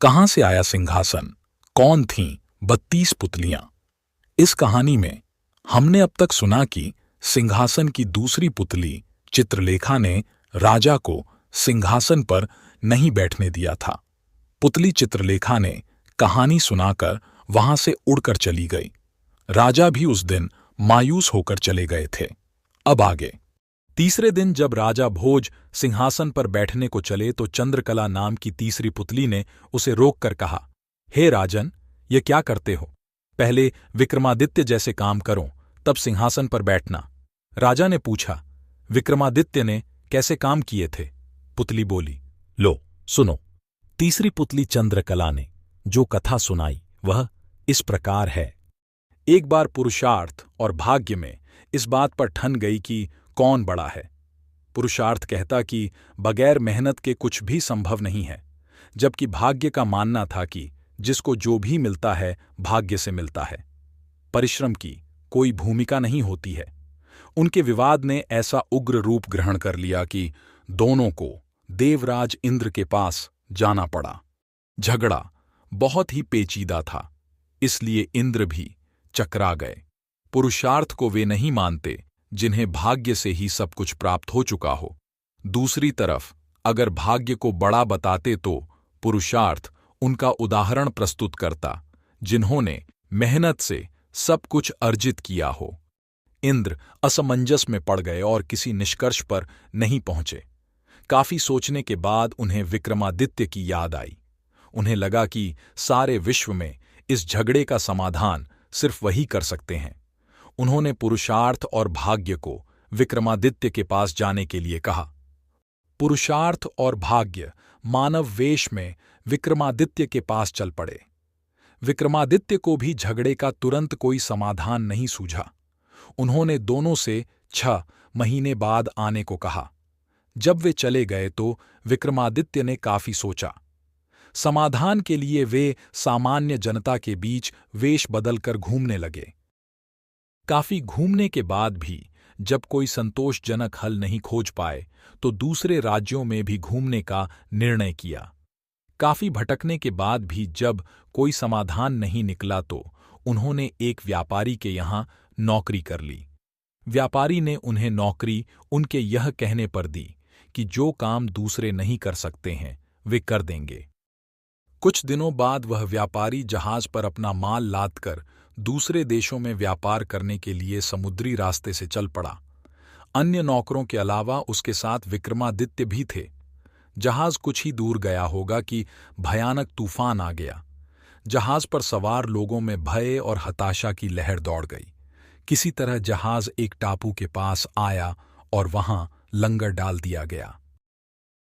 कहां से आया सिंहासन? कौन थीं 32 पुतलियां? इस कहानी में हमने अब तक सुना कि सिंहासन की दूसरी पुतली चित्रलेखा ने राजा को सिंहासन पर नहीं बैठने दिया था। पुतली चित्रलेखा ने कहानी सुनाकर वहां से उड़कर चली गई। राजा भी उस दिन मायूस होकर चले गए थे। अब आगे। तीसरे दिन जब राजा भोज सिंहासन पर बैठने को चले तो चंद्रकला नाम की तीसरी पुतली ने उसे रोककर कहा, हे राजन, ये क्या करते हो? पहले विक्रमादित्य जैसे काम करो, तब सिंहासन पर बैठना। राजा ने पूछा, विक्रमादित्य ने कैसे काम किए थे? पुतली बोली, लो सुनो। तीसरी पुतली चंद्रकला ने जो कथा सुनाई वह इस प्रकार है। एक बार पुरुषार्थ और भाग्य में इस बात पर ठन गई कि कौन बड़ा है। पुरुषार्थ कहता कि बगैर मेहनत के कुछ भी संभव नहीं है, जबकि भाग्य का मानना था कि जिसको जो भी मिलता है भाग्य से मिलता है, परिश्रम की कोई भूमिका नहीं होती है। उनके विवाद ने ऐसा उग्र रूप ग्रहण कर लिया कि दोनों को देवराज इंद्र के पास जाना पड़ा। झगड़ा बहुत ही पेचीदा था, इसलिए इंद्र भी चकरा गए। पुरुषार्थ को वे नहीं मानते जिन्हें भाग्य से ही सब कुछ प्राप्त हो चुका हो। दूसरी तरफ अगर भाग्य को बड़ा बताते तो पुरुषार्थ उनका उदाहरण प्रस्तुत करता, जिन्होंने मेहनत से सब कुछ अर्जित किया हो। इंद्र असमंजस में पड़ गए और किसी निष्कर्ष पर नहीं पहुंचे। काफी सोचने के बाद उन्हें विक्रमादित्य की याद आई। उन्हें लगा कि सारे विश्व में इस झगड़े का समाधान सिर्फ वही कर सकते हैं। उन्होंने पुरुषार्थ और भाग्य को विक्रमादित्य के पास जाने के लिए कहा। पुरुषार्थ और भाग्य मानव वेश में विक्रमादित्य के पास चल पड़े। विक्रमादित्य को भी झगड़े का तुरंत कोई समाधान नहीं सूझा। उन्होंने दोनों से 6 महीने बाद आने को कहा। जब वे चले गए तो विक्रमादित्य ने काफी सोचा। समाधान के लिए वे सामान्य जनता के बीच वेश बदलकर घूमने लगे। काफी घूमने के बाद भी जब कोई संतोषजनक हल नहीं खोज पाए तो दूसरे राज्यों में भी घूमने का निर्णय किया। काफी भटकने के बाद भी जब कोई समाधान नहीं निकला तो उन्होंने एक व्यापारी के यहाँ नौकरी कर ली। व्यापारी ने उन्हें नौकरी उनके यह कहने पर दी कि जो काम दूसरे नहीं कर सकते हैं वे कर देंगे। कुछ दिनों बाद वह व्यापारी जहाज पर अपना माल लादकर दूसरे देशों में व्यापार करने के लिए समुद्री रास्ते से चल पड़ा। अन्य नौकरों के अलावा उसके साथ विक्रमादित्य भी थे। जहाज कुछ ही दूर गया होगा कि भयानक तूफान आ गया। जहाज पर सवार लोगों में भय और हताशा की लहर दौड़ गई। किसी तरह जहाज एक टापू के पास आया और वहां लंगर डाल दिया गया।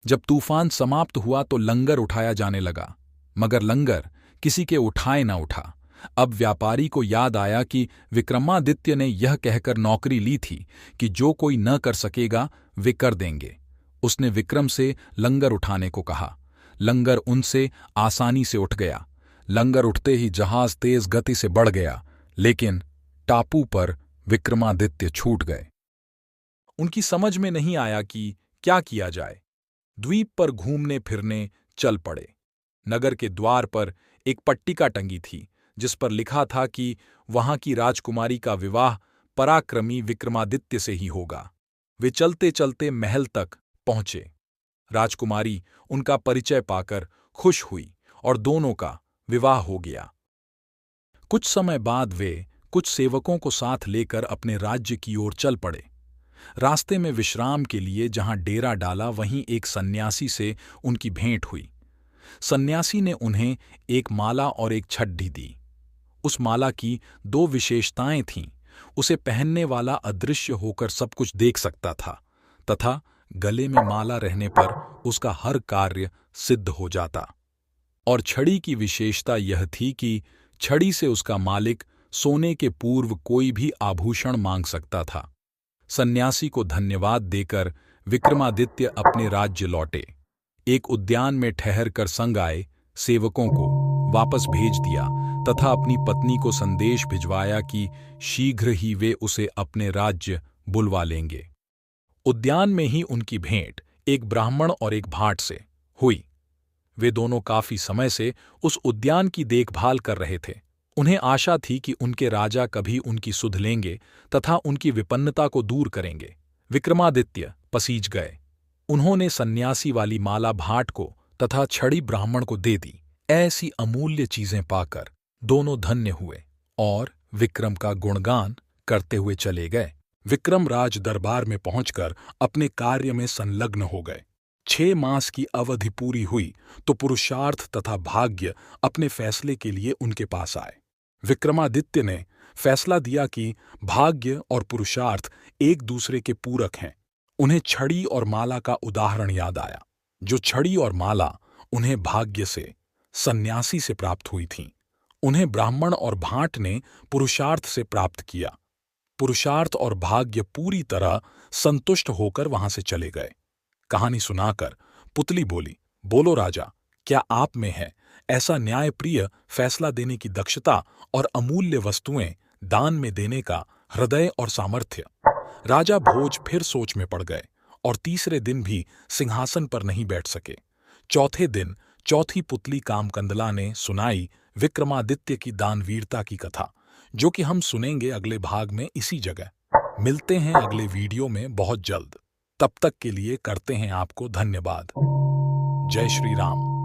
जब तूफान समाप्त हुआ तो लंगर उठाया जाने लगा, मगर लंगर किसी के उठाए न उठा। अब व्यापारी को याद आया कि विक्रमादित्य ने यह कहकर नौकरी ली थी कि जो कोई न कर सकेगा वे कर देंगे। उसने विक्रम से लंगर उठाने को कहा। लंगर उनसे आसानी से उठ गया। लंगर उठते ही जहाज तेज गति से बढ़ गया, लेकिन टापू पर विक्रमादित्य छूट गए। उनकी समझ में नहीं आया कि क्या किया जाए। द्वीप पर घूमने फिरने चल पड़े। नगर के द्वार पर एक पट्टिका टंगी थी जिस पर लिखा था कि वहां की राजकुमारी का विवाह पराक्रमी विक्रमादित्य से ही होगा। वे चलते चलते महल तक पहुंचे। राजकुमारी उनका परिचय पाकर खुश हुई और दोनों का विवाह हो गया। कुछ समय बाद वे कुछ सेवकों को साथ लेकर अपने राज्य की ओर चल पड़े। रास्ते में विश्राम के लिए जहां डेरा डाला वहीं एक सन्यासी से उनकी भेंट हुई। सन्यासी ने उन्हें एक माला और एक छड़ी दी। उस माला की 2 विशेषताएं थीं। उसे पहनने वाला अदृश्य होकर सब कुछ देख सकता था तथा गले में माला रहने पर उसका हर कार्य सिद्ध हो जाता। और छड़ी की विशेषता यह थी कि छड़ी से उसका मालिक सोने के पूर्व कोई भी आभूषण मांग सकता था। सन्यासी को धन्यवाद देकर विक्रमादित्य अपने राज्य लौटे। एक उद्यान में ठहर कर संग आए सेवकों को वापस भेज दिया तथा अपनी पत्नी को संदेश भिजवाया कि शीघ्र ही वे उसे अपने राज्य बुलवा लेंगे। उद्यान में ही उनकी भेंट एक ब्राह्मण और एक भाट से हुई। वे दोनों काफी समय से उस उद्यान की देखभाल कर रहे थे। उन्हें आशा थी कि उनके राजा कभी उनकी सुध लेंगे तथा उनकी विपन्नता को दूर करेंगे। विक्रमादित्य पसीज गए। उन्होंने सन्यासी वाली माला भाट को तथा छड़ी ब्राह्मण को दे दी। ऐसी अमूल्य चीजें पाकर दोनों धन्य हुए और विक्रम का गुणगान करते हुए चले गए। विक्रम राज दरबार में पहुंचकर अपने कार्य में संलग्न हो गए। 6 मास की अवधि पूरी हुई तो पुरुषार्थ तथा भाग्य अपने फैसले के लिए उनके पास आए। विक्रमादित्य ने फैसला दिया कि भाग्य और पुरुषार्थ एक दूसरे के पूरक हैं। उन्हें छड़ी और माला का उदाहरण याद आया। जो छड़ी और माला उन्हें भाग्य से, सन्यासी से प्राप्त हुई थीं, उन्हें ब्राह्मण और भाट ने पुरुषार्थ से प्राप्त किया। पुरुषार्थ और भाग्य पूरी तरह संतुष्ट होकर वहां से चले गए। कहानी सुनाकर पुतली बोली, बोलो राजा, क्या आप में है ऐसा न्यायप्रिय फैसला देने की दक्षता और अमूल्य वस्तुएं दान में देने का हृदय और सामर्थ्य। राजा भोज फिर सोच में पड़ गए और तीसरे दिन भी सिंहासन पर नहीं बैठ सके। चौथे दिन चौथी पुतली कामकंदला ने सुनाई विक्रमादित्य की दानवीरता की कथा, जो कि हम सुनेंगे अगले भाग में इसी जगह। मिलते हैं अगले वीडियो में बहुत जल्द। तब तक के लिए करते हैं आपको धन्यवाद। जय श्री राम।